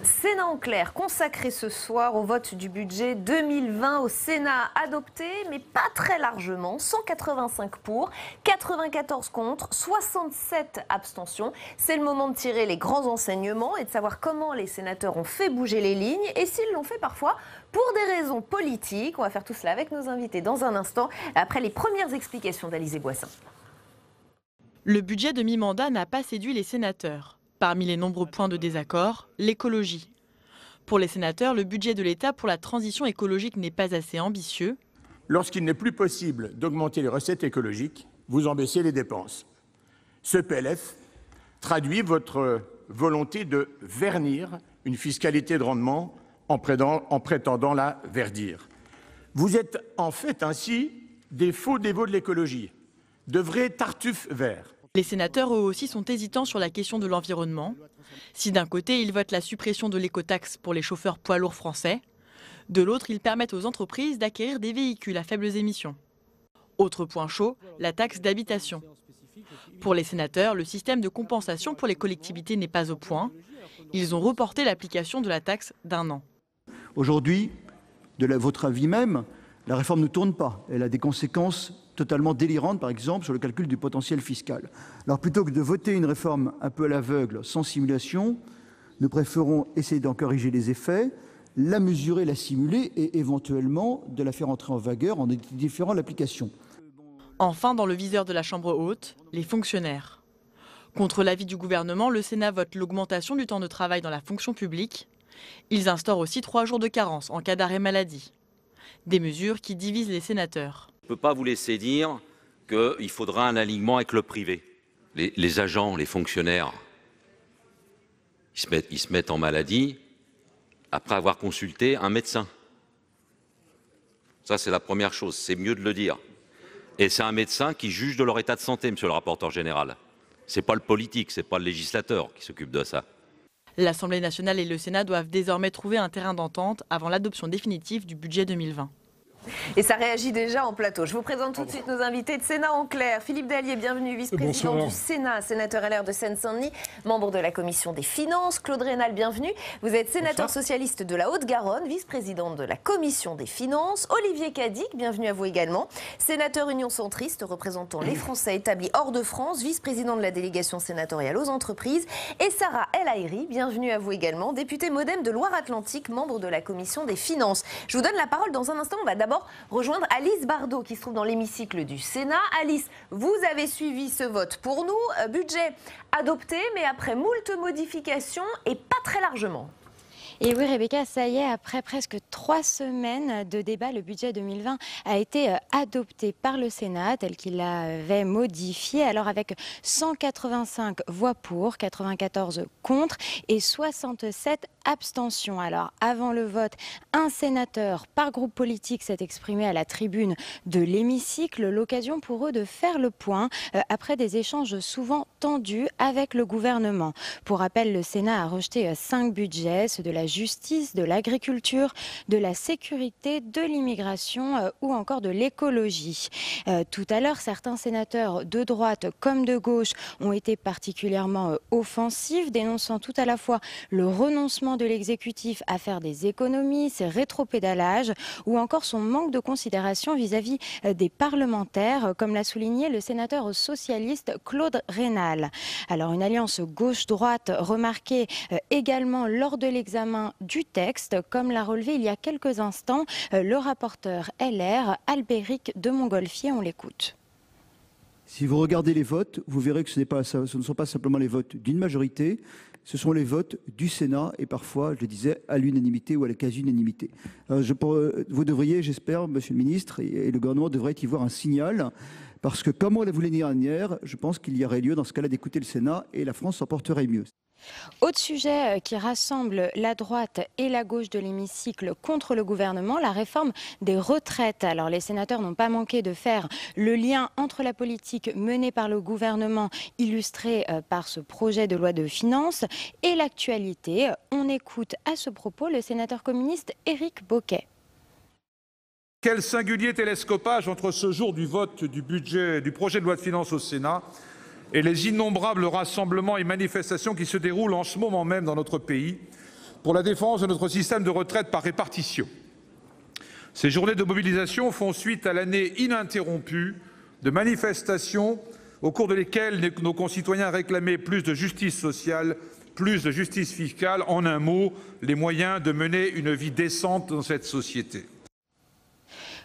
Sénat en clair, consacré ce soir au vote du budget 2020 au Sénat, adopté, mais pas très largement, 185 pour, 94 contre, 67 abstentions. C'est le moment de tirer les grands enseignements et de savoir comment les sénateurs ont fait bouger les lignes et s'ils l'ont fait parfois pour des raisons politiques. On va faire tout cela avec nos invités dans un instant, après les premières explications d'Alizé Boissin. Le budget de mi-mandat n'a pas séduit les sénateurs. Parmi les nombreux points de désaccord, l'écologie. Pour les sénateurs, le budget de l'État pour la transition écologique n'est pas assez ambitieux. Lorsqu'il n'est plus possible d'augmenter les recettes écologiques, vous en baissez les dépenses. Ce PLF traduit votre volonté de vernir une fiscalité de rendement en prétendant la verdir. Vous êtes en fait ainsi des faux dévots de l'écologie, de vrais tartuffes verts. Les sénateurs, eux aussi, sont hésitants sur la question de l'environnement. Si d'un côté, ils votent la suppression de l'écotaxe pour les chauffeurs poids lourds français, de l'autre, ils permettent aux entreprises d'acquérir des véhicules à faibles émissions. Autre point chaud, la taxe d'habitation. Pour les sénateurs, le système de compensation pour les collectivités n'est pas au point. Ils ont reporté l'application de la taxe d'1 an. Aujourd'hui, de votre avis même, la réforme ne tourne pas. Elle a des conséquences totalement délirantes, par exemple, sur le calcul du potentiel fiscal. Alors plutôt que de voter une réforme un peu à l'aveugle, sans simulation, nous préférons essayer d'en corriger les effets, la mesurer, la simuler et éventuellement de la faire entrer en vigueur en différant l'application. Enfin, dans le viseur de la Chambre haute, les fonctionnaires. Contre l'avis du gouvernement, le Sénat vote l'augmentation du temps de travail dans la fonction publique. Ils instaurent aussi 3 jours de carence en cas d'arrêt maladie. Des mesures qui divisent les sénateurs. On ne peut pas vous laisser dire qu'il faudra un alignement avec le privé. Les agents, les fonctionnaires, ils se mettent en maladie après avoir consulté un médecin. Ça, c'est la première chose, c'est mieux de le dire. Et c'est un médecin qui juge de leur état de santé, monsieur le rapporteur général. Ce n'est pas le politique, ce n'est pas le législateur qui s'occupe de ça. L'Assemblée nationale et le Sénat doivent désormais trouver un terrain d'entente avant l'adoption définitive du budget 2020. Et ça réagit déjà en plateau. Je vous présente tout de suite nos invités de Sénat en clair. Philippe Dallier, bienvenue, vice-président du Sénat, sénateur LR de Seine-Saint-Denis, membre de la Commission des Finances. Claude Rénal, bienvenue. Vous êtes sénateur socialiste de la Haute-Garonne, vice-président de la Commission des Finances. Olivier Cadic, bienvenue à vous également. Sénateur Union centriste, représentant les Français établis hors de France, vice-président de la délégation sénatoriale aux entreprises. Et Sarah El Haïry, bienvenue à vous également, députée MoDem de Loire-Atlantique, membre de la Commission des Finances. Je vous donne la parole dans un instant. On va d'abord rejoindre Alice Bardot qui se trouve dans l'hémicycle du Sénat. Alice, vous avez suivi ce vote pour nous. Budget adopté, mais après moult modifications et pas très largement. Et oui, Rebecca, ça y est, après presque 3 semaines de débat, le budget 2020 a été adopté par le Sénat tel qu'il l'avait modifié. Alors avec 185 voix pour, 94 contre et 67 abstentions. Alors avant le vote, un sénateur par groupe politique s'est exprimé à la tribune de l'hémicycle. L'occasion pour eux de faire le point après des échanges souvent tendus avec le gouvernement. Pour rappel, le Sénat a rejeté 5 budgets, ceux de la justice, de l'agriculture, de la sécurité, de l'immigration ou encore de l'écologie. Tout à l'heure, certains sénateurs de droite comme de gauche ont été particulièrement offensifs, dénonçant tout à la fois le renoncement de l'exécutif à faire des économies, ses rétropédalages ou encore son manque de considération vis-à-vis des parlementaires, comme l'a souligné le sénateur socialiste Claude Rénal. Alors une alliance gauche-droite remarquée également lors de l'examen du texte, comme l'a relevé il y a quelques instants le rapporteur LR Albéric de Montgolfier. On l'écoute. Si vous regardez les votes, vous verrez que ce ne sont pas simplement les votes d'une majorité, ce sont les votes du Sénat et parfois, je le disais, à l'unanimité ou à la quasi-unanimité. Vous devriez, j'espère, Monsieur le Ministre, et le gouvernement devrait y voir un signal, parce que comme on l'a voulu l'année dernière, je pense qu'il y aurait lieu dans ce cas-là d'écouter le Sénat et la France s'en porterait mieux. Autre sujet qui rassemble la droite et la gauche de l'hémicycle contre le gouvernement, la réforme des retraites. Alors les sénateurs n'ont pas manqué de faire le lien entre la politique menée par le gouvernement, illustrée par ce projet de loi de finances, et l'actualité. On écoute à ce propos le sénateur communiste Éric Bocquet. Quel singulier télescopage entre ce jour du vote du projet de loi de finances au Sénat et les innombrables rassemblements et manifestations qui se déroulent en ce moment même dans notre pays pour la défense de notre système de retraite par répartition. Ces journées de mobilisation font suite à l'année ininterrompue de manifestations au cours de lesquelles nos concitoyens réclamaient plus de justice sociale, plus de justice fiscale, en un mot, les moyens de mener une vie décente dans cette société.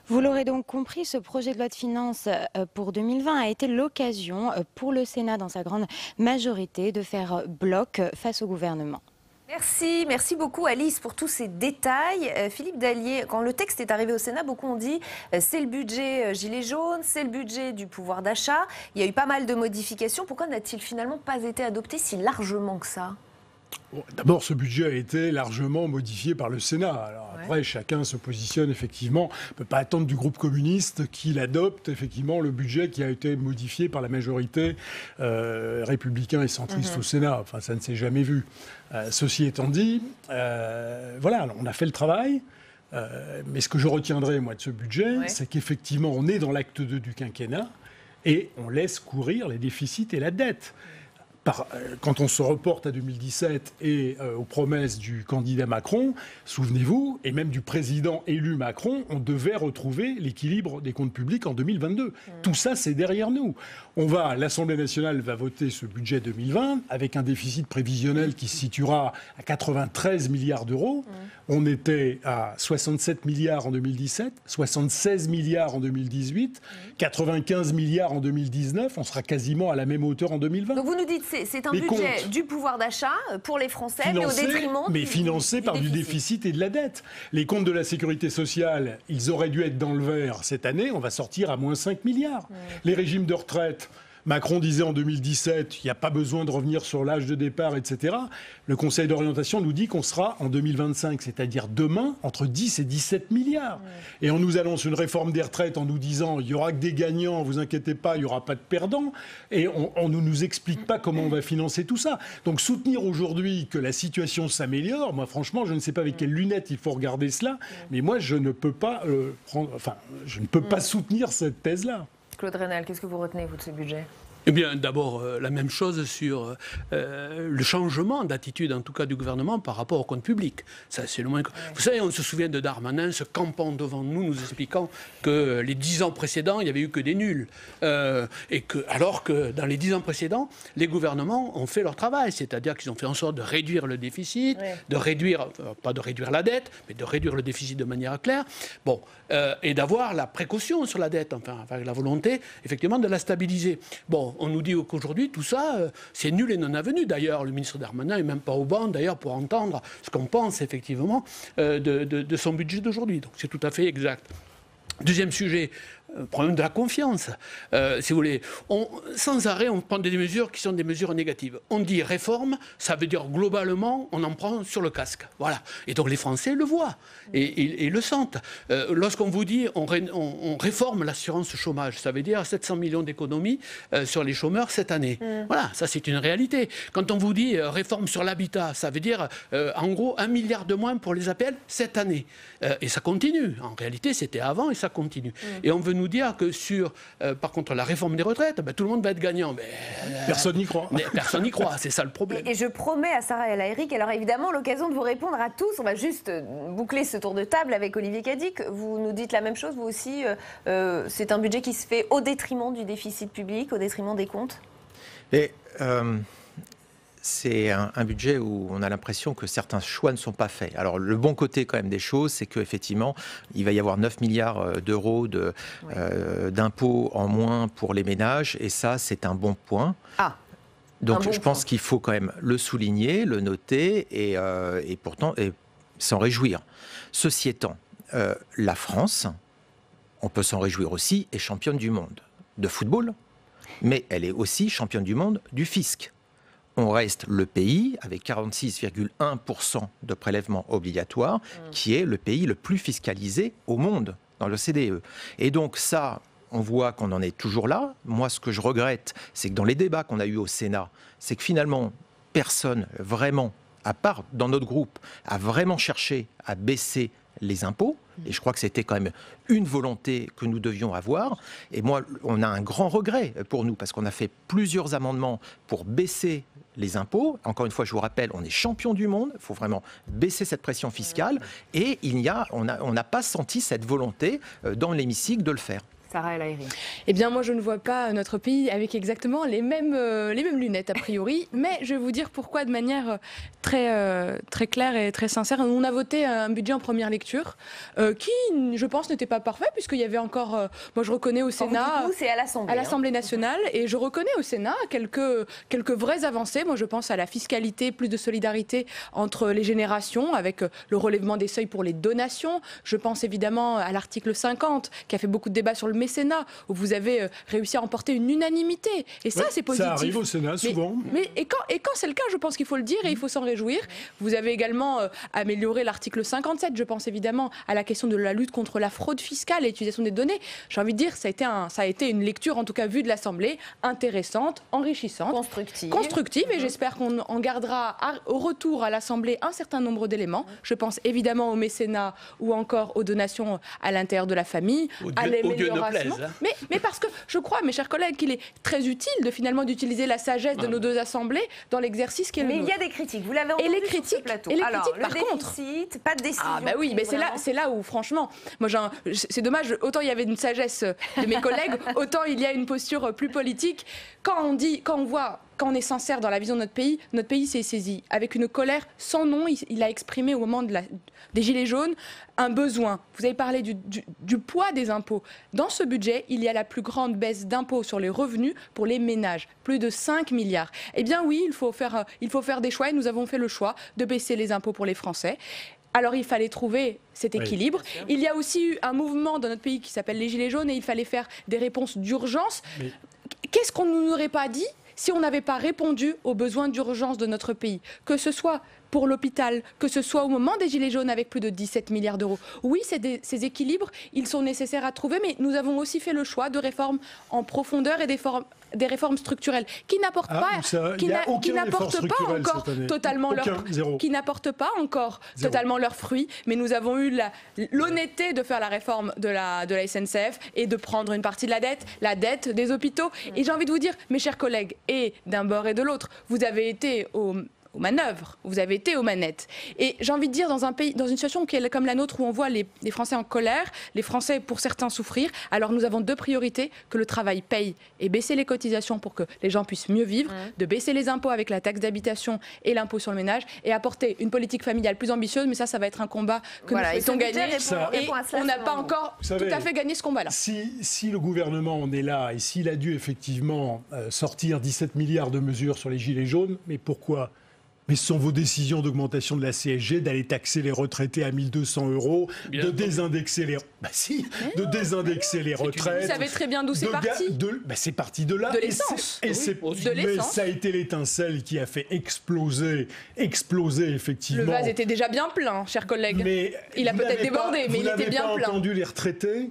Vous l'aurez donc compris, ce projet de loi de finances pour 2020 a été l'occasion pour le Sénat, dans sa grande majorité, de faire bloc face au gouvernement. Merci beaucoup Alice pour tous ces détails. Philippe Dallier, quand le texte est arrivé au Sénat, beaucoup ont dit c'est le budget Gilets jaunes, c'est le budget du pouvoir d'achat. Il y a eu pas mal de modifications. Pourquoi n'a-t-il finalement pas été adopté si largement que ça ? D'abord, ce budget a été largement modifié par le Sénat. Alors après, chacun se positionne effectivement. On ne peut pas attendre du groupe communiste qu'il adopte effectivement le budget qui a été modifié par la majorité républicain et centriste au Sénat. Enfin, ça ne s'est jamais vu. Ceci étant dit, voilà, on a fait le travail. Mais ce que je retiendrai, moi, de ce budget, c'est qu'effectivement, on est dans l'acte 2 du quinquennat et on laisse courir les déficits et la dette. Quand on se reporte à 2017 et aux promesses du candidat Macron, souvenez-vous, et même du président élu Macron, on devait retrouver l'équilibre des comptes publics en 2022. Tout ça, c'est derrière nous. L'Assemblée nationale va voter ce budget 2020 avec un déficit prévisionnel qui se situera à 93 milliards d'euros. On était à 67 milliards en 2017, 76 milliards en 2018, 95 milliards en 2019. On sera quasiment à la même hauteur en 2020. Donc vous nous dites c'est un budget du pouvoir d'achat pour les Français, mais au détriment financé par du déficit et de la dette. Les comptes de la sécurité sociale, ils auraient dû être dans le vert cette année. On va sortir à moins 5 milliards. Les régimes de retraite, Macron disait en 2017, il n'y a pas besoin de revenir sur l'âge de départ, etc. Le Conseil d'orientation nous dit qu'on sera en 2025, c'est-à-dire demain, entre 10 et 17 milliards. Et on nous annonce une réforme des retraites en nous disant il n'y aura que des gagnants, vous inquiétez pas, il n'y aura pas de perdants. Et on ne nous explique pas comment on va financer tout ça. Donc soutenir aujourd'hui que la situation s'améliore, moi franchement, je ne sais pas avec quelles lunettes il faut regarder cela, mais moi je ne peux pas pas soutenir cette thèse-là. Claude Raynal, qu'est-ce que vous retenez, vous, de ce budget ? Eh bien, d'abord, la même chose sur le changement d'attitude, en tout cas du gouvernement, par rapport au compte public. Ça, c'est le moins. Vous savez, on se souvient de Darmanin se campant devant nous, nous expliquant que les 10 ans précédents, il n'y avait eu que des nuls. Alors que dans les 10 ans précédents, les gouvernements ont fait leur travail. C'est-à-dire qu'ils ont fait en sorte de réduire le déficit, de réduire, pas de réduire la dette, mais de réduire le déficit de manière claire. Bon, et d'avoir la précaution sur la dette, enfin, avec la volonté, effectivement, de la stabiliser. Bon, on nous dit qu'aujourd'hui, tout ça, c'est nul et non avenu. D'ailleurs, le ministre Darmanin n'est même pas au banc, d'ailleurs, pour entendre ce qu'on pense, effectivement, de son budget d'aujourd'hui. Donc, c'est tout à fait exact. Deuxième sujet, problème de la confiance. Si vous voulez, sans arrêt, on prend des mesures qui sont des mesures négatives. On dit réforme, ça veut dire globalement, on en prend sur le casque. Voilà. Et donc les Français le voient et le sentent. Lorsqu'on vous dit on réforme l'assurance chômage, ça veut dire 700 millions d'économies sur les chômeurs cette année. Voilà, ça c'est une réalité. Quand on vous dit réforme sur l'habitat, ça veut dire en gros 1 milliard de moins pour les APL cette année. Et ça continue. En réalité, c'était avant et ça continue. Et on veut nous dire que sur, par contre, la réforme des retraites, tout le monde va être gagnant. Mais, personne n'y croit. Personne n'y croit, c'est ça le problème. Et je promets à Sarah et à Eric, alors évidemment, l'occasion de vous répondre à tous. On va juste boucler ce tour de table avec Olivier Cadic. Vous nous dites la même chose, vous aussi. C'est un budget qui se fait au détriment du déficit public, au détriment des comptes. C'est un budget où on a l'impression que certains choix ne sont pas faits. Alors le bon côté quand même des choses, c'est qu'effectivement, il va y avoir 9 milliards d'euros d'impôts en moins pour les ménages, et ça, c'est un bon point. Donc je pense qu'il faut quand même le souligner, le noter, et pourtant s'en réjouir. Ceci étant, la France, on peut s'en réjouir aussi, est championne du monde de football, mais elle est aussi championne du monde du fisc. On reste le pays avec 46,1% de prélèvements obligatoires, qui est le pays le plus fiscalisé au monde dans l'OCDE. Et donc ça, on voit qu'on en est toujours là. Moi, ce que je regrette, c'est que dans les débats qu'on a eus au Sénat, c'est que finalement, personne vraiment, à part dans notre groupe, a vraiment cherché à baisser les impôts. Et je crois que c'était quand même une volonté que nous devions avoir. Et moi, on a un grand regret pour nous, parce qu'on a fait plusieurs amendements pour baisser les impôts. Encore une fois, je vous rappelle, on est champion du monde. Il faut vraiment baisser cette pression fiscale. Et on n'a pas senti cette volonté dans l'hémicycle de le faire. Sarah El Haïry. Eh bien, moi, je ne vois pas notre pays avec exactement les mêmes lunettes, a priori. Mais je vais vous dire pourquoi de manière très claire et très sincère. On a voté un budget en première lecture qui, je pense, n'était pas parfait, puisqu'il y avait encore... moi, je reconnais au Sénat... c'est à l'Assemblée nationale. Et je reconnais au Sénat quelques vraies avancées. Moi, je pense à la fiscalité, plus de solidarité entre les générations, avec le relèvement des seuils pour les donations. Je pense évidemment à l'article 50, qui a fait beaucoup de débats sur le mécénat, où vous avez réussi à emporter une unanimité. Et ça, c'est positif. Ça arrive au Sénat, souvent. Et quand c'est le cas, je pense qu'il faut le dire et il faut s'en réjouir. Vous avez également amélioré l'article 57. Je pense évidemment à la question de la lutte contre la fraude fiscale et l'utilisation des données. J'ai envie de dire, ça a été une lecture, en tout cas vue de l'Assemblée, intéressante, enrichissante, constructive. Et j'espère qu'on en gardera au retour à l'Assemblée un certain nombre d'éléments. Je pense évidemment au mécénat ou encore aux donations à l'intérieur de la famille, à l'amélioration. Mais parce que je crois, mes chers collègues, qu'il est très utile d'utiliser la sagesse de nos deux assemblées dans l'exercice qui est le nôtre. Mais il y a des critiques, vous l'avez entendu sur ce plateau. Alors, par contre, pas de décision. Ah bah oui, mais c'est là où franchement, moi c'est dommage, autant il y avait une sagesse de mes collègues, autant il y a une posture plus politique. Quand on est sincère dans la vision de notre pays s'est saisi avec une colère sans nom. Il a exprimé au moment des Gilets jaunes un besoin. Vous avez parlé du poids des impôts. Dans ce budget, il y a la plus grande baisse d'impôts sur les revenus pour les ménages, plus de 5 milliards. Eh bien oui, il faut faire des choix et nous avons fait le choix de baisser les impôts pour les Français. Alors il fallait trouver cet équilibre. Oui, il y a aussi eu un mouvement dans notre pays qui s'appelle les Gilets jaunes et il fallait faire des réponses d'urgence. Mais... Qu'est-ce qu'on ne nous aurait pas dit si on n'avait pas répondu aux besoins d'urgence de notre pays, que ce soit pour l'hôpital, que ce soit au moment des Gilets jaunes avec plus de 17 milliards d'euros. Oui, ces équilibres, ils sont nécessaires à trouver, mais nous avons aussi fait le choix de réformes en profondeur et des réformes structurelles qui n'apportent pas encore totalement leurs fruits, mais nous avons eu l'honnêteté de faire la réforme de la SNCF et de prendre une partie de la dette des hôpitaux. Et j'ai envie de vous dire, mes chers collègues, et d'un bord et de l'autre, vous avez été aux manœuvres, vous avez été aux manettes. Et j'ai envie de dire, dans une situation qui est comme la nôtre, où on voit les Français en colère, les Français, pour certains, souffrir, alors nous avons deux priorités: que le travail paye et baisser les cotisations pour que les gens puissent mieux vivre, de baisser les impôts avec la taxe d'habitation et l'impôt sur le ménage, et apporter une politique familiale plus ambitieuse, mais ça va être un combat que nous souhaitons gagner. Et on n'a pas encore tout à fait gagné ce combat-là. Si le gouvernement en est là, et s'il a dû effectivement sortir 17 milliards de mesures sur les Gilets jaunes, mais pourquoi ? Mais ce sont vos décisions d'augmentation de la CSG, d'aller taxer les retraités à 1 200 €, de désindexer les... de désindexer les retraites. Vous savez très bien d'où c'est parti. C'est parti de là. De l'essence. Mais ça a été l'étincelle qui a fait exploser effectivement. Le vase était déjà bien plein, chers collègues. Mais il a peut-être débordé, mais il était bien plein. Vous n'avez pas entendu les retraités ?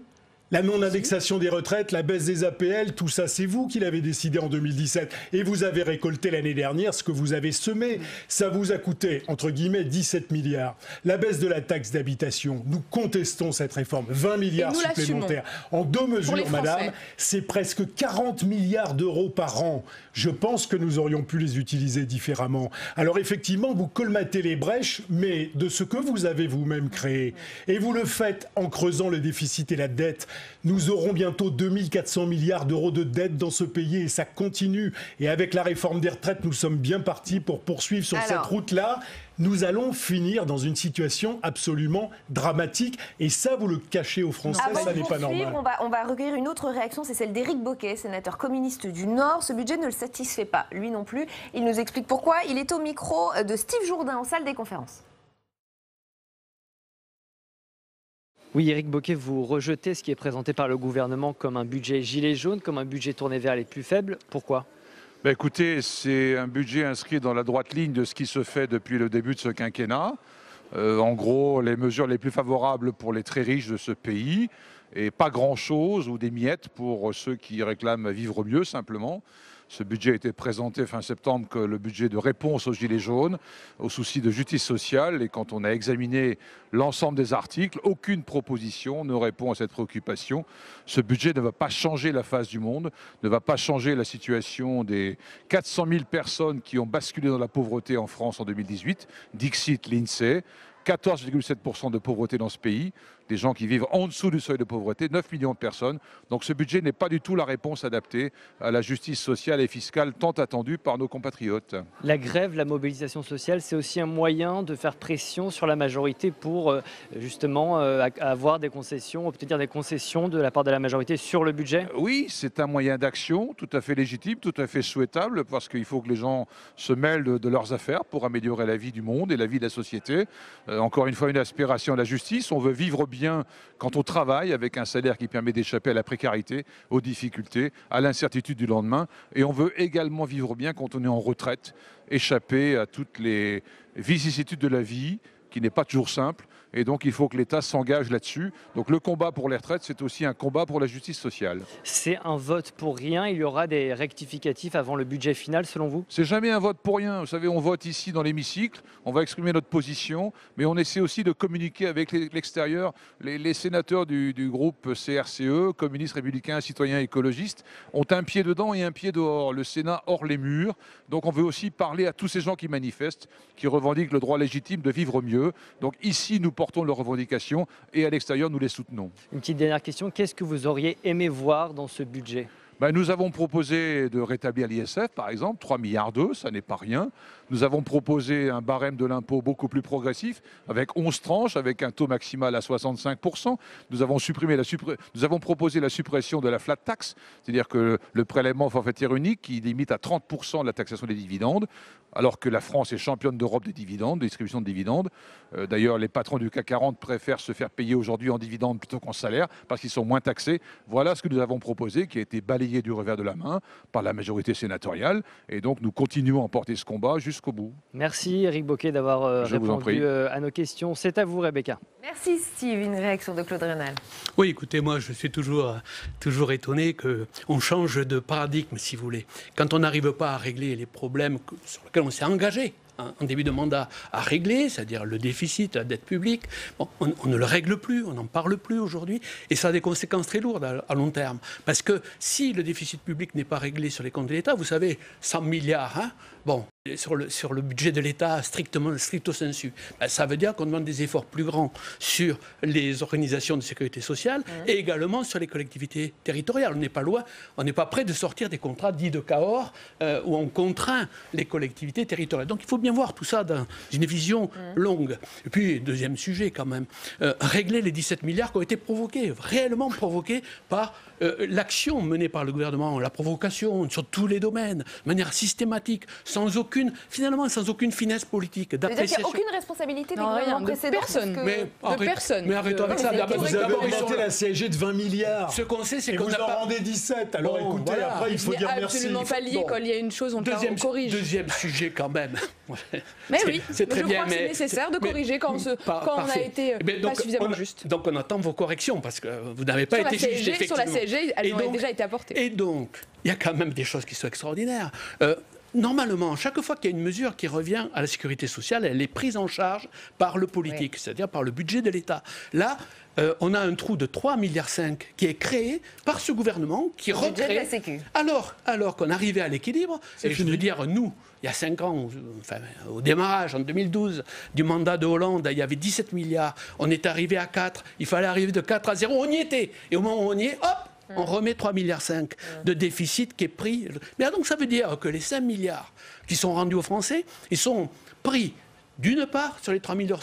La non-indexation des retraites, la baisse des APL, tout ça, c'est vous qui l'avez décidé en 2017. Et vous avez récolté l'année dernière ce que vous avez semé. Ça vous a coûté, entre guillemets, 17 milliards. La baisse de la taxe d'habitation, nous contestons cette réforme. 20 milliards supplémentaires. En deux mesures, madame, c'est presque 40 milliards d'euros par an. Je pense que nous aurions pu les utiliser différemment. Alors effectivement, vous colmatez les brèches, mais de ce que vous avez vous-même créé. Et vous le faites en creusant le déficit et la dette. Nous aurons bientôt 2400 milliards d'euros de dette dans ce pays et ça continue. Et avec la réforme des retraites, nous sommes bien partis pour poursuivre sur cette route-là. Nous allons finir dans une situation absolument dramatique. Et ça, vous le cachez aux Français, ça n'est pas normal. On va recueillir une autre réaction, c'est celle d'Éric Bocquet, sénateur communiste du Nord. Ce budget ne le satisfait pas, lui non plus. Il nous explique pourquoi. Il est au micro de Steve Jourdain en salle des conférences. Oui, Éric Bocquet, vous rejetez ce qui est présenté par le gouvernement comme un budget gilet jaune, comme un budget tourné vers les plus faibles. Pourquoi ? Écoutez, c'est un budget inscrit dans la droite ligne de ce qui se fait depuis le début de ce quinquennat. En gros, les mesures les plus favorables pour les très riches de ce pays et pas grand-chose ou des miettes pour ceux qui réclament vivre mieux simplement. Ce budget a été présenté fin septembre comme le budget de réponse aux Gilets jaunes, aux soucis de justice sociale. Et quand on a examiné l'ensemble des articles, aucune proposition ne répond à cette préoccupation. Ce budget ne va pas changer la face du monde, ne va pas changer la situation des 400 000 personnes qui ont basculé dans la pauvreté en France en 2018. Dixit l'INSEE, 14,7% de pauvreté dans ce pays, des gens qui vivent en dessous du seuil de pauvreté, 9 millions de personnes. Donc ce budget n'est pas du tout la réponse adaptée à la justice sociale et fiscale tant attendue par nos compatriotes. La grève, la mobilisation sociale, c'est aussi un moyen de faire pression sur la majorité pour justement avoir des concessions, obtenir des concessions de la part de la majorité sur le budget? Oui, c'est un moyen d'action tout à fait légitime, tout à fait souhaitable, parce qu'il faut que les gens se mêlent de leurs affaires pour améliorer la vie du monde et la vie de la société. Encore une fois, une aspiration à la justice. On veut vivre bien quand on travaille avec un salaire qui permet d'échapper à la précarité, aux difficultés, à l'incertitude du lendemain. Et on veut également vivre bien quand on est en retraite, échapper à toutes les vicissitudes de la vie, qui n'est pas toujours simple. Et donc, il faut que l'État s'engage là-dessus. Donc, le combat pour les retraites, c'est aussi un combat pour la justice sociale. C'est un vote pour rien. Il y aura des rectificatifs avant le budget final, selon vous? C'est jamais un vote pour rien. Vous savez, on vote ici dans l'hémicycle, on va exprimer notre position, mais on essaie aussi de communiquer avec l'extérieur. Les sénateurs du groupe CRCE, communistes, républicains, citoyens, écologistes, ont un pied dedans et un pied dehors. Le Sénat hors les murs. Donc, on veut aussi parler à tous ces gens qui manifestent, qui revendiquent le droit légitime de vivre mieux. Donc, ici, nous portons leurs revendications et à l'extérieur, nous les soutenons. Une petite dernière question. Qu'est-ce que vous auriez aimé voir dans ce budget? Nous avons proposé de rétablir l'ISF, par exemple, 3,2 milliards, ça n'est pas rien. Nous avons proposé un barème de l'impôt beaucoup plus progressif, avec 11 tranches, avec un taux maximal à 65%. Nous avons proposé la suppression de la flat tax, c'est-à-dire que le prélèvement forfaitaire unique qui limite à 30% la taxation des dividendes, alors que la France est championne d'Europe des dividendes, des distributions de dividendes. D'ailleurs, les patrons du CAC 40 préfèrent se faire payer aujourd'hui en dividendes plutôt qu'en salaire, parce qu'ils sont moins taxés. Voilà ce que nous avons proposé, qui a été balayé du revers de la main par la majorité sénatoriale. Et donc, nous continuons à porter ce combat jusqu'au bout. Merci Éric Bocquet d'avoir répondu à nos questions. C'est à vous, Rebecca. Merci Steve. Une réaction de Claude Rénal. Oui, écoutez, moi je suis toujours étonné qu'on change de paradigme, si vous voulez. Quand on n'arrive pas à régler les problèmes sur lesquels on s'est engagé en début de mandat à régler, c'est-à-dire le déficit, la dette publique, bon, on ne le règle plus, on n'en parle plus aujourd'hui, et ça a des conséquences très lourdes à long terme. Parce que si le déficit public n'est pas réglé sur les comptes de l'État, vous savez, 100 milliards, bon, sur le budget de l'État stricto sensu, ça veut dire qu'on demande des efforts plus grands sur les organisations de sécurité sociale et également sur les collectivités territoriales. On n'est pas loin, on n'est pas près de sortir des contrats dits de Cahors où on contraint les collectivités territoriales. Donc il faut bien voir tout ça dans une vision longue. Et puis, deuxième sujet quand même, régler les 17 milliards qui ont été provoqués, réellement provoqués par l'action menée par le gouvernement, la provocation sur tous les domaines, de manière systématique, sans aucune finesse politique. Il n'y a aucune responsabilité des gouvernements précédents. Personne. Mais arrêtons avec ça. Vous avez augmenté la CSG de 20 milliards. Ce qu'on sait, c'est qu'on en rendez 17. Alors écoutez, après, il faut dire merci. Absolument pas lié. Quand il y a une chose, on corrige. Deuxième sujet quand même. Mais oui, c'est très bien. Je crois que c'est nécessaire de corriger quand on a été pas suffisamment juste. Donc on attend vos corrections, parce que vous n'avez pas été juste, effectivement. Sur la CSG, elles ont déjà été apportées. Et donc, il y a quand même des choses qui sont extraordinaires. Normalement, chaque fois qu'il y a une mesure qui revient à la sécurité sociale, elle est prise en charge par le politique, c'est-à-dire par le budget de l'État. Là, on a un trou de 3,5 milliards qui est créé par ce gouvernement qui recrée. Alors qu'on arrivait à l'équilibre, et je veux dire, nous, il y a 5 ans, enfin, au démarrage, en 2012, du mandat de Hollande, il y avait 17 milliards, on est arrivé à 4, il fallait arriver de 4 à 0, on y était. Et au moment où on y est, hop, on remet 3,5 milliards de déficit qui est pris. Mais donc ça veut dire que les 5 milliards qui sont rendus aux Français, ils sont pris d'une part sur les 3,5 milliards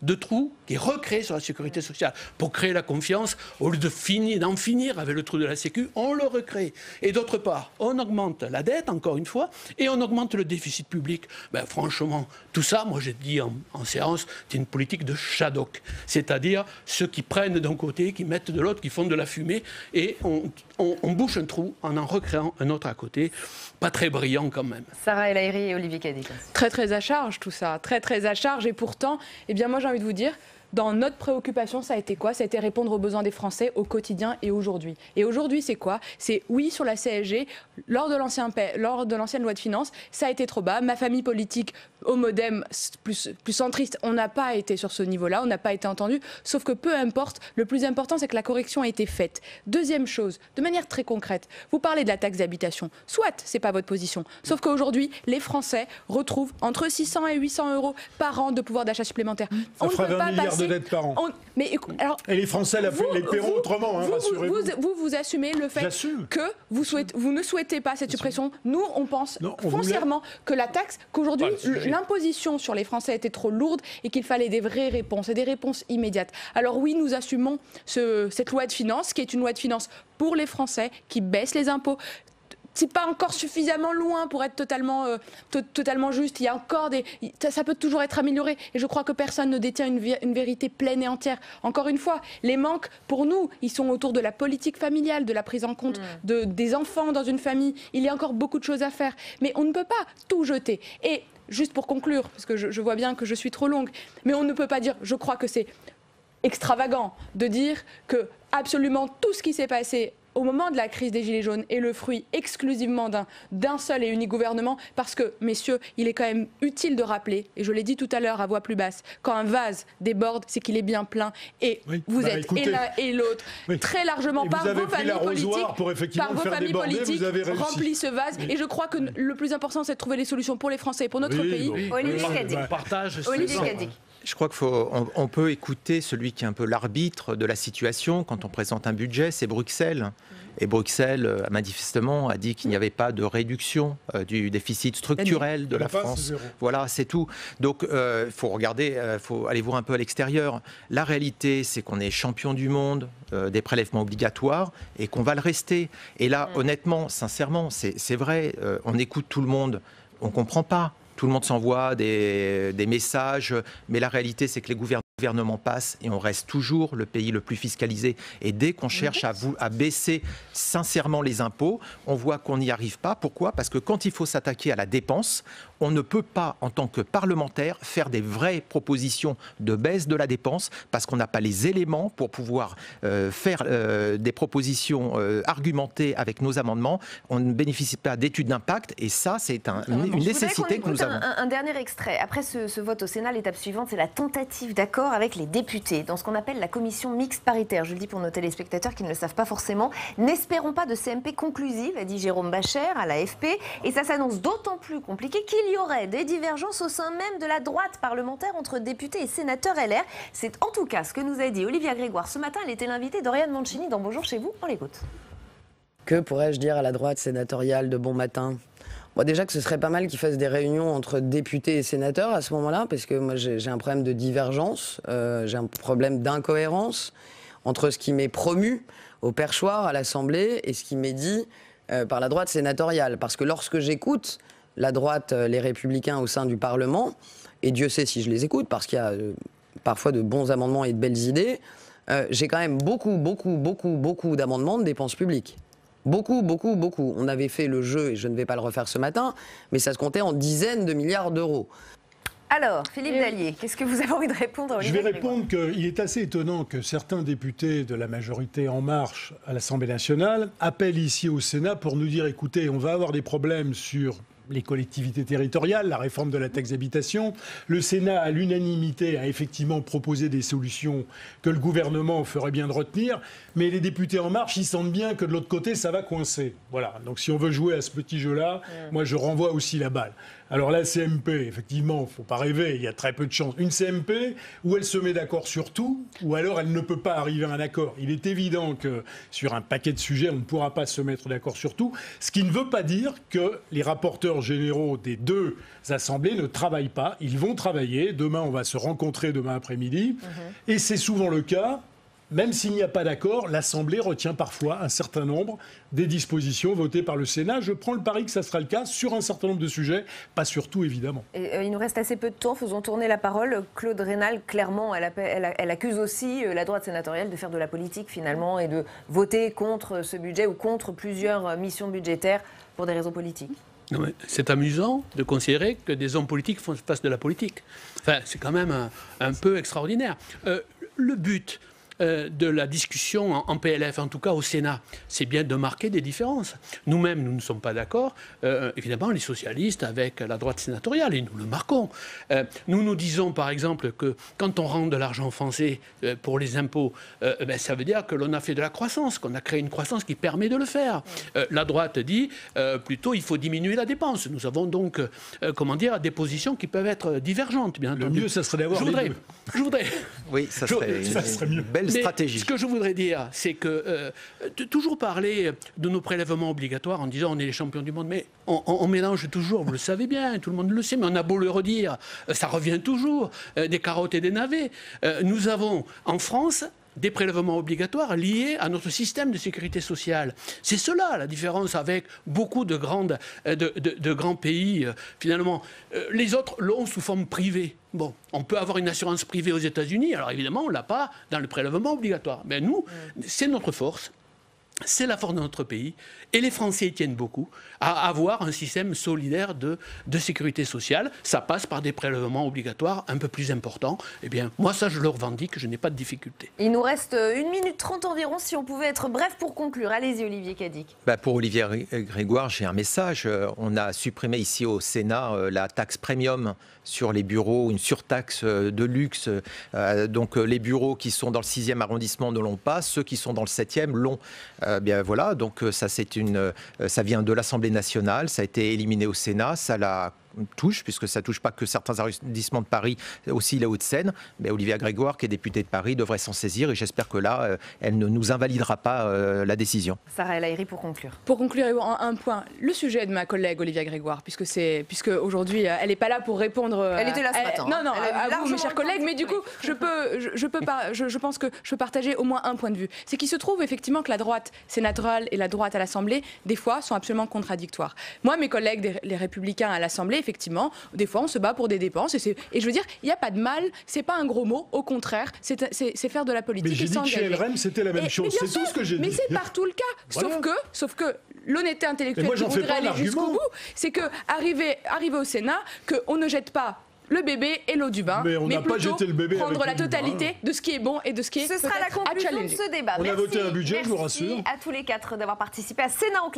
de trous qui est recréé sur la sécurité sociale. Pour créer la confiance, au lieu d'en finir avec le trou de la Sécu, on le recrée. Et d'autre part, on augmente la dette, encore une fois, et on augmente le déficit public. Franchement, tout ça, moi j'ai dit en séance, c'est une politique de Shadok. C'est-à-dire ceux qui prennent d'un côté, qui mettent de l'autre, qui font de la fumée, et on bouche un trou en recréant un autre à côté. Pas très brillant quand même. Sarah El Haïry et Olivier Cadic. Très très à charge tout ça, très très à charge. Et pourtant, eh bien moi j'ai envie de vous dire, dans notre préoccupation, ça a été quoi? Ça a été répondre aux besoins des Français au quotidien et aujourd'hui. Et aujourd'hui, c'est quoi? C'est oui sur la CSG, lors de l'ancienne loi de finances, ça a été trop bas. Ma famille politique, au MoDem, plus centriste, on n'a pas été sur ce niveau-là, on n'a pas été entendu. Sauf que peu importe, le plus important, c'est que la correction a été faite. Deuxième chose, de manière très concrète, vous parlez de la taxe d'habitation. Soit, c'est pas votre position. Sauf qu'aujourd'hui, les Français retrouvent entre 600 et 800 euros par an de pouvoir d'achat supplémentaire. Ça ferait 20 milliards de dettes par an. Et les Français les paieront autrement, hein, rassurez-vous. Vous assumez le fait que vous ne souhaitez pas cette suppression. Nous, on pense foncièrement que la taxe, qu'aujourd'hui, l'imposition sur les Français était trop lourde et qu'il fallait des vraies réponses et des réponses immédiates. Alors oui, nous assumons cette loi de finances, qui est une loi de finances pour les Français, qui baisse les impôts. C'est pas encore suffisamment loin pour être totalement juste. Il y a encore ça peut toujours être amélioré. Et je crois que personne ne détient une vérité pleine et entière. Encore une fois, les manques, pour nous, ils sont autour de la politique familiale, de la prise en compte des enfants dans une famille. Il y a encore beaucoup de choses à faire. Mais on ne peut pas tout jeter. Et juste pour conclure, parce que je vois bien que je suis trop longue, mais on ne peut pas dire, je crois que c'est extravagant de dire que absolument tout ce qui s'est passé au moment de la crise des Gilets jaunes est le fruit exclusivement d'un seul et unique gouvernement, parce que, messieurs, il est quand même utile de rappeler, et je l'ai dit tout à l'heure à voix plus basse, quand un vase déborde, c'est qu'il est bien plein, et vous êtes et l'un et l'autre, très largement par vos familles politiques, rempli ce vase, et je crois que le plus important, c'est de trouver les solutions pour les Français et pour notre pays. Olivier Cadic. Je crois qu'on peut écouter celui qui est un peu l'arbitre de la situation quand on présente un budget, c'est Bruxelles. Et Bruxelles, manifestement, a dit qu'il n'y avait pas de réduction du déficit structurel de la France. Voilà, c'est tout. Donc, il faut regarder, il faut aller voir un peu à l'extérieur. La réalité, c'est qu'on est champion du monde des prélèvements obligatoires et qu'on va le rester. Et là, honnêtement, sincèrement, c'est vrai, on écoute tout le monde, on ne comprend pas. Tout le monde s'envoie des messages, mais la réalité, c'est que les gouvernements passent et on reste toujours le pays le plus fiscalisé. Et dès qu'on cherche à baisser sincèrement les impôts, on voit qu'on n'y arrive pas. Pourquoi? Parce que quand il faut s'attaquer à la dépense, on ne peut pas, en tant que parlementaire, faire des vraies propositions de baisse de la dépense parce qu'on n'a pas les éléments pour pouvoir faire des propositions argumentées avec nos amendements. On ne bénéficie pas d'études d'impact et ça, c'est une nécessité que nous avons. Un dernier extrait. Après ce vote au Sénat, l'étape suivante, c'est la tentative d'accord avec les députés dans ce qu'on appelle la commission mixte paritaire. Je le dis pour nos téléspectateurs qui ne le savent pas forcément. N'espérons pas de CMP conclusive, a dit Jérôme Bascher à l'AFP. Et ça s'annonce d'autant plus compliqué qu'il y aurait des divergences au sein même de la droite parlementaire entre députés et sénateurs LR. C'est en tout cas ce que nous a dit Olivia Grégoire ce matin. Elle était l'invitée d'Oriane Mancini dans Bonjour chez vous. On l'écoute. Que pourrais-je dire à la droite sénatoriale de bon matin ? Bon, déjà que ce serait pas mal qu'ils fassent des réunions entre députés et sénateurs à ce moment-là, parce que moi j'ai un problème de divergence, j'ai un problème d'incohérence entre ce qui m'est promu au perchoir à l'Assemblée et ce qui m'est dit par la droite sénatoriale. Parce que lorsque j'écoute la droite, les Républicains au sein du Parlement, et Dieu sait si je les écoute, parce qu'il y a parfois de bons amendements et de belles idées, j'ai quand même beaucoup d'amendements de dépenses publiques. Beaucoup. On avait fait le jeu, et je ne vais pas le refaire ce matin, mais ça se comptait en dizaines de milliards d'euros. Alors, Philippe Dallier, qu'est-ce que vous avez envie de répondre à Olivier Grégoire ? Je vais répondre qu'il est assez étonnant que certains députés de la majorité En Marche à l'Assemblée nationale appellent ici au Sénat pour nous dire, écoutez, on va avoir des problèmes sur les collectivités territoriales, la réforme de la taxe d'habitation. Le Sénat, à l'unanimité, a effectivement proposé des solutions que le gouvernement ferait bien de retenir, mais les députés En Marche, ils sentent bien que de l'autre côté, ça va coincer. Voilà. Donc si on veut jouer à ce petit jeu-là, moi je renvoie aussi la balle. Alors la CMP, effectivement, il ne faut pas rêver, il y a très peu de chances. Une CMP où elle se met d'accord sur tout, ou alors elle ne peut pas arriver à un accord. Il est évident que sur un paquet de sujets, on ne pourra pas se mettre d'accord sur tout, ce qui ne veut pas dire que les rapporteurs généraux des deux assemblées ne travaillent pas. Ils vont travailler. Demain, on va se rencontrer demain après-midi. Et c'est souvent le cas. Même s'il n'y a pas d'accord, l'Assemblée retient parfois un certain nombre des dispositions votées par le Sénat. Je prends le pari que ça sera le cas sur un certain nombre de sujets, pas sur tout évidemment. Et, il nous reste assez peu de temps, faisons tourner la parole. Claude Raynal, clairement, elle accuse aussi la droite sénatoriale de faire de la politique finalement et de voter contre ce budget ou contre plusieurs missions budgétaires pour des raisons politiques. C'est amusant de considérer que des hommes politiques fassent de la politique. Enfin, c'est quand même un peu extraordinaire. Le but de la discussion en PLF, en tout cas au Sénat, c'est bien de marquer des différences. Nous-mêmes, nous ne sommes pas d'accord, évidemment, les socialistes avec la droite sénatoriale, et nous le marquons. Nous disons, par exemple, que quand on rend de l'argent français pour les impôts, ça veut dire que l'on a fait de la croissance, qu'on a créé une croissance qui permet de le faire. La droite dit, plutôt, il faut diminuer la dépense. Nous avons donc, des positions qui peuvent être divergentes, bien entendu. Le mieux, ça serait d'avoir je voudrais... Oui, ça serait mieux. Belle stratégie. Ce que je voudrais dire, c'est que toujours parler de nos prélèvements obligatoires en disant on est les champions du monde, mais on mélange toujours, vous le savez bien, tout le monde le sait, mais on a beau le redire, ça revient toujours, des carottes et des navets. Nous avons en France des prélèvements obligatoires liés à notre système de sécurité sociale. C'est cela la différence avec beaucoup de grands pays. Finalement, les autres l'ont sous forme privée. Bon, on peut avoir une assurance privée aux États-Unis, alors évidemment, on ne l'a pas dans le prélèvement obligatoire. Mais nous, c'est notre force. C'est la force de notre pays et les Français y tiennent beaucoup à avoir un système solidaire de sécurité sociale. Ça passe par des prélèvements obligatoires un peu plus importants. Eh bien, moi, ça, je le revendique, je n'ai pas de difficulté. Il nous reste 1 minute 30 environ, si on pouvait être bref pour conclure. Allez-y, Olivier Cadic. Pour Olivier Grégoire, j'ai un message. On a supprimé ici au Sénat la taxe premium sur les bureaux, une surtaxe de luxe. Donc les bureaux qui sont dans le 6e arrondissement ne l'ont pas, ceux qui sont dans le 7e l'ont. Bien voilà, donc ça vient de l'Assemblée nationale, ça a été éliminé au Sénat, ça l'a touche, puisque ça ne touche pas que certains arrondissements de Paris, aussi la Haute-Seine. Mais Olivia Grégoire, qui est députée de Paris, devrait s'en saisir et j'espère que là, elle ne nous invalidera pas la décision. Sarah El Haïry, pour conclure. Pour conclure, un point. Le sujet de ma collègue Olivia Grégoire, puisque aujourd'hui, elle n'est pas là pour répondre... Elle était là ce matin. Non, à vous, mes chers collègues, mais du coup, je pense que je peux partager au moins un point de vue. C'est qu'il se trouve effectivement que la droite sénatoriale et la droite à l'Assemblée, des fois, sont absolument contradictoires. Moi, mes collègues, les Républicains à l'Assemblée, effectivement, des fois on se bat pour des dépenses et je veux dire, il n'y a pas de mal, c'est pas un gros mot, au contraire, c'est faire de la politique. Mais j'ai dit que chez LREM c'était la même chose, c'est tout ce que j'ai dit. Mais c'est partout le cas, voilà. sauf que l'honnêteté intellectuelle que voudrait aller jusqu'au bout, c'est que arriver au Sénat, qu'on ne jette pas le bébé et l'eau du bain, mais plutôt prendre la totalité de ce qui est bon et de ce qui est Ce sera la conclusion de ce débat. On a voté un budget, je vous rassure. Merci à tous les 4 d'avoir participé à Sénat en clair.